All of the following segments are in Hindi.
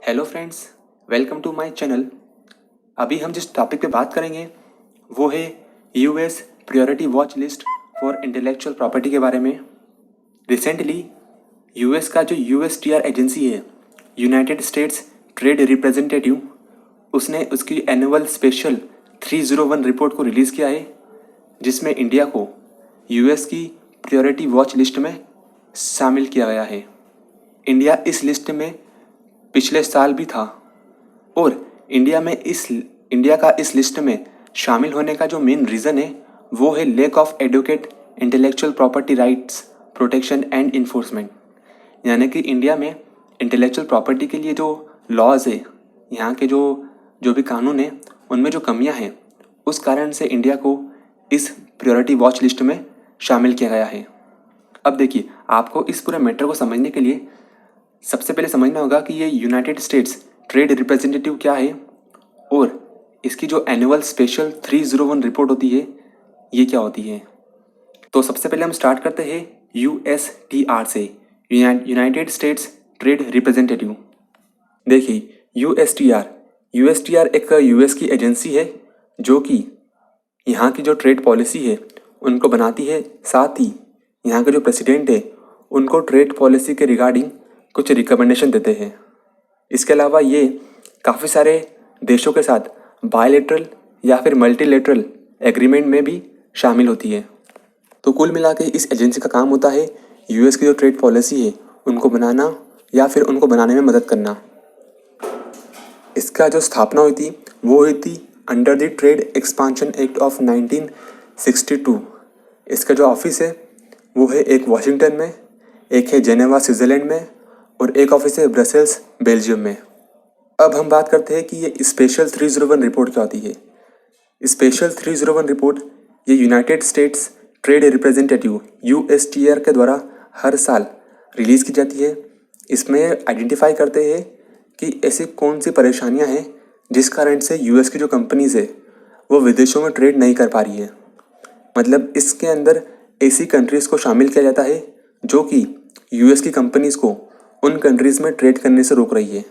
Hello friends, welcome to my channel. अभी हम जिस टॉपिक पे बात करेंगे वो है US priority watch list for intellectual property के बारे में। रिसेंटली यूएस का जो यूएसटीआर एजेंसी है, यूनाइटेड स्टेट्स ट्रेड रिप्रेजेंटेटिव, उसने उसकी एनुअल स्पेशल 301 रिपोर्ट को रिलीज़ किया है, जिसमें इंडिया को यूएस की प्रायोरिटी वॉच लिस्ट में शामिल किया गया है। इंडिया इस लिस्ट में पिछले साल भी था और इंडिया का इस लिस्ट में शामिल होने का जो मेन रीज़न है वो है lack of adequate intellectual property rights protection and enforcement. यानी कि इंडिया में इंटेलेक्चुअल प्रॉपर्टी के लिए जो लॉज है, यहाँ के जो भी कानून है, उनमें जो कमियाँ हैं, उस कारण से इंडिया को इस प्रायोरिटी वॉच लिस्ट में शामिल किया गया है। अब देखिए, आपको इस पूरे मैटर को समझने के लिए सबसे पहले समझना होगा कि ये यूनाइटेड स्टेट्स ट्रेड रिप्रेजेंटेटिव क्या है और इसकी जो एनुअल स्पेशल 301 रिपोर्ट होती है ये क्या होती है। तो सबसे पहले हम स्टार्ट करते हैं यूएसटीआर से, यूनाइटेड स्टेट्स ट्रेड रिप्रेजेंटेटिव। देखिए, यूएसटीआर एक यूएस की एजेंसी है जो कि यहाँ की जो ट्रेड पॉलिसी है उनको बनाती है, साथ ही यहाँ के जो प्रेसिडेंट है उनको ट्रेड पॉलिसी के रिगार्डिंग कुछ रिकमेंडेशन देते हैं। इसके अलावा ये काफ़ी सारे देशों के साथ बायलैटरल या फिर मल्टीलैटरल एग्रीमेंट में भी शामिल होती है। तो कुल मिला के इस एजेंसी का काम होता है यूएस की जो ट्रेड पॉलिसी है उनको बनाना या फिर उनको बनाने में मदद करना। इसका जो स्थापना हुई थी वो हुई थी under the trade expansion act of 1962। इसका जो ऑफिस है वो है एक वाशिंगटन में, एक है जेनेवा स्विट्ज़रलैंड में और एक ऑफिस है ब्रसेल्स बेल्जियम में। अब हम बात करते हैं कि ये स्पेशल 301 रिपोर्ट क्या होती है। स्पेशल 301 रिपोर्ट ये United States trade representative USTR के द्वारा हर साल रिलीज़ की जाती है। इसमें आइडेंटिफाई करते हैं कि ऐसी कौन सी परेशानियां हैं जिस कारण से यूएस की जो कंपनीज़ है वो विदेशों में ट्रेड नहीं कर पा रही है। मतलब इसके अंदर ऐसी कंट्रीज़ को शामिल किया जाता है जो कि यूएस की कंपनीज़ को उन कंट्रीज़ में ट्रेड करने से रोक रही है।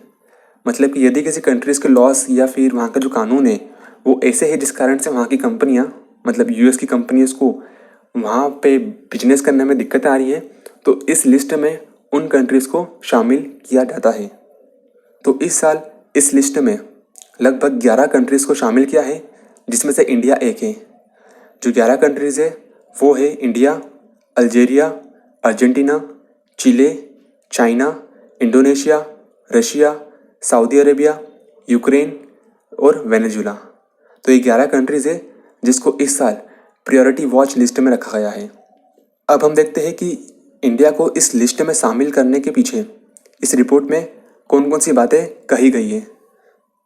मतलब कि यदि किसी कंट्रीज़ के लॉस या फिर वहाँ का जो कानून है वो ऐसे है जिस कारण से वहाँ की कंपनियाँ, मतलब यूएस की कंपनीज़ को वहाँ पे बिजनेस करने में दिक्कत आ रही है, तो इस लिस्ट में उन कंट्रीज़ को शामिल किया जाता है। तो इस साल इस लिस्ट में लगभग 11 कंट्रीज़ को शामिल किया है, जिसमें से इंडिया एक है। जो 11 कंट्रीज़ है वो है India, Algeria, Argentina, Chile, China, Indonesia, Russia, Saudi Arabia, Ukraine और वेनेजुला। तो ये 11 कंट्रीज़ है जिसको इस साल प्रायोरिटी वॉच लिस्ट में रखा गया है। अब हम देखते हैं कि इंडिया को इस लिस्ट में शामिल करने के पीछे इस रिपोर्ट में कौन कौन सी बातें कही गई है।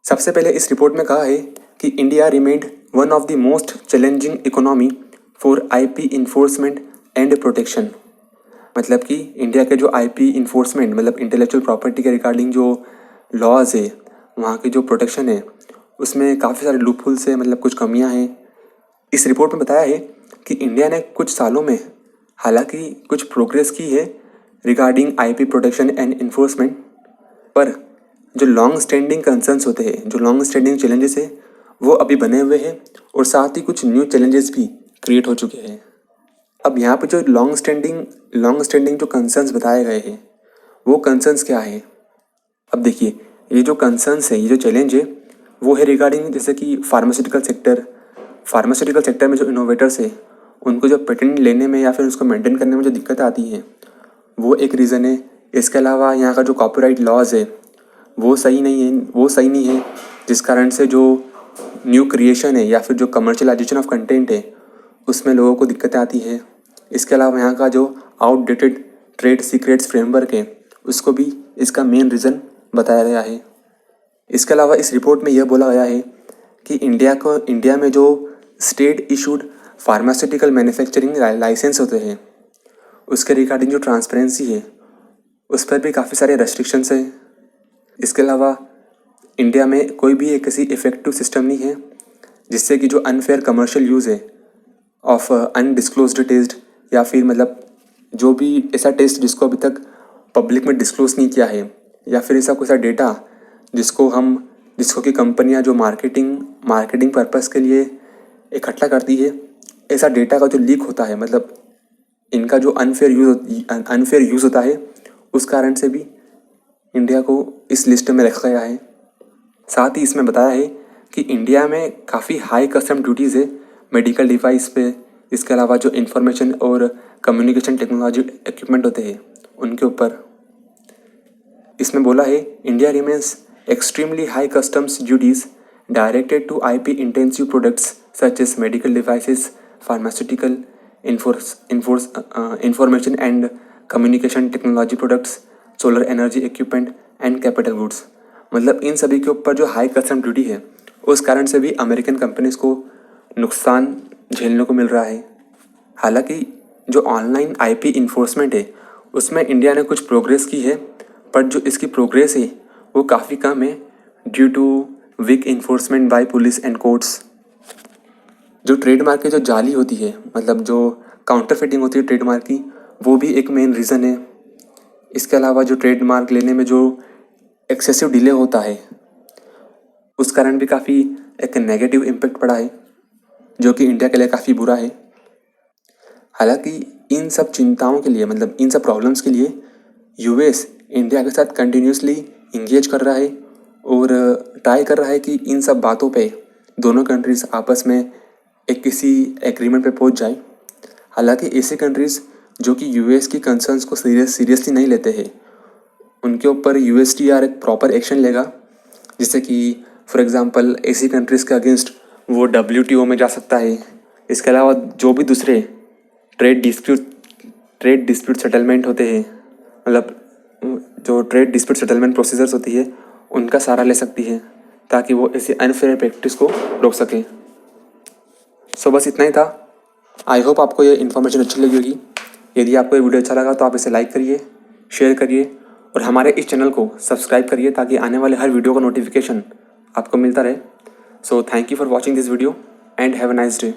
सबसे पहले इस रिपोर्ट में कहा है कि India remained one of the most challenging economy for IP enforcement and protection. मतलब कि इंडिया के जो आईपी इन्फोर्समेंट, मतलब इंटेलेक्चुअल प्रॉपर्टी के रिगार्डिंग जो लॉज है, वहाँ की जो प्रोटेक्शन है, उसमें काफ़ी सारे लूपहोल्स है, मतलब कुछ कमियाँ हैं। इस रिपोर्ट में बताया है कि इंडिया ने कुछ सालों में हालांकि कुछ प्रोग्रेस की है regarding IP protection and enforcement, पर जो लॉन्ग स्टैंडिंग कंसर्न्स होते हैं, जो लॉन्ग स्टैंडिंग चैलेंजेस है, वो अभी बने हुए हैं और साथ ही कुछ न्यू चैलेंजेस भी क्रिएट हो चुके हैं। अब यहाँ पे जो लॉन्ग स्टैंडिंग जो कंसर्न्स बताए गए हैं वो कंसर्न्स क्या है। अब देखिए, ये जो कंसर्न्स है, ये जो चैलेंज है वो है रिगार्डिंग जैसे कि फार्मास्यूटिकल सेक्टर में जो इनोवेटर्स है उनको जो पेटेंट लेने में या फिर उसको मेंटेन करने में जो दिक्कत आती है वो एक रीज़न है। इसके अलावा यहाँ का जो कॉपीराइट लॉज है वो सही नहीं है, जिस कारण से जो न्यू क्रिएशन है या फिर जो कमर्शलाइजेशन ऑफ कंटेंट है उसमें लोगों को दिक्कतें आती है। इसके अलावा यहाँ का जो आउटडेटेड ट्रेड सीक्रेट्स फ्रेमवर्क है उसको भी इसका मेन रीज़न बताया गया है। इसके अलावा इस रिपोर्ट में यह बोला गया है कि इंडिया में जो state issued pharmaceutical manufacturing licence होते हैं उसके रिगार्डिंग जो ट्रांसपेरेंसी है उस पर भी काफ़ी सारे रेस्ट्रिक्शंस हैं। इसके अलावा इंडिया में कोई भी एक ऐसी इफ़ेक्टिव सिस्टम नहीं है जिससे कि जो अनफेयर कमर्शियल यूज़ है ऑफ अनडिस्क्लोज्ड टेस्ट, या फिर मतलब जो भी ऐसा टेस्ट जिसको अभी तक पब्लिक में डिस्क्लोज नहीं किया है, या फिर ऐसा कोई सा डेटा जिसको कि कंपनियां जो मार्केटिंग पर्पस के लिए इकट्ठा करती है, ऐसा डेटा का जो लीक होता है, मतलब इनका जो अनफेयर यूज़ होता है, उस कारण से भी इंडिया को इस लिस्ट में रखा गया है। साथ ही इसमें बताया है कि इंडिया में काफ़ी हाई कस्टम ड्यूटीज़ है मेडिकल डिवाइस पे। इसके अलावा जो इंफॉर्मेशन और कम्युनिकेशन टेक्नोलॉजी इक्विपमेंट होते हैं उनके ऊपर। इसमें बोला है India remains extremely high customs duties directed to IP intensive products such as medical devices, pharmaceutical, information and communication technology products, solar energy equipment and capital goods. मतलब इन सभी के ऊपर जो हाई कस्टम ड्यूटी है, उस कारण से भी अमेरिकन कंपनीज को नुकसान झेलने को मिल रहा है। हालांकि जो ऑनलाइन IP इन्फोर्समेंट है, उसमें इंडिया ने कुछ प्रोग्रेस की है, पर जो इसकी प्रोग्रेस है वो काफ़ी कम है due to weak enforcement by police and courts. जो ट्रेडमार्क की जो जाली होती है, मतलब जो काउंटरफिटिंग होती है ट्रेडमार्क की, वो भी एक मेन रीज़न है। इसके अलावा जो ट्रेडमार्क लेने में जो एक्सेसिव डिले होता है, उस कारण भी काफ़ी एक नेगेटिव इम्पेक्ट पड़ा है, जो कि इंडिया के लिए काफ़ी बुरा है। हालांकि इन सब चिंताओं के लिए, मतलब इन सब प्रॉब्लम्स के लिए US इंडिया के साथ कंटिन्यूसली इंगेज कर रहा है और ट्राई कर रहा है कि इन सब बातों पे दोनों कंट्रीज़ आपस में एक किसी एग्रीमेंट पे पहुंच जाए। हालांकि ऐसे कंट्रीज़ जो कि US की कंसर्न्स को सीरियसली नहीं लेते हैं, उनके ऊपर USTR एक प्रॉपर एक्शन लेगा, जिससे कि फॉर एग्ज़ाम्पल ऐसी कंट्रीज़ के अगेंस्ट वो WTO में जा सकता है। इसके अलावा जो भी दूसरे ट्रेड डिस्प्यूट सेटलमेंट होते हैं, मतलब जो ट्रेड डिस्प्यूट सेटलमेंट प्रोसीजर्स होती है, उनका सहारा ले सकती है, ताकि वो ऐसी अनफेयर प्रैक्टिस को रोक सकें। सो बस इतना ही था। आई होप आपको ये इन्फॉर्मेशन अच्छी लगी होगी। यदि आपको ये वीडियो अच्छा लगा तो आप इसे लाइक करिए, शेयर करिए और हमारे इस चैनल को सब्सक्राइब करिए, ताकि आने वाले हर वीडियो का नोटिफिकेशन आपको मिलता रहे। So thank you for watching this video and have a nice day.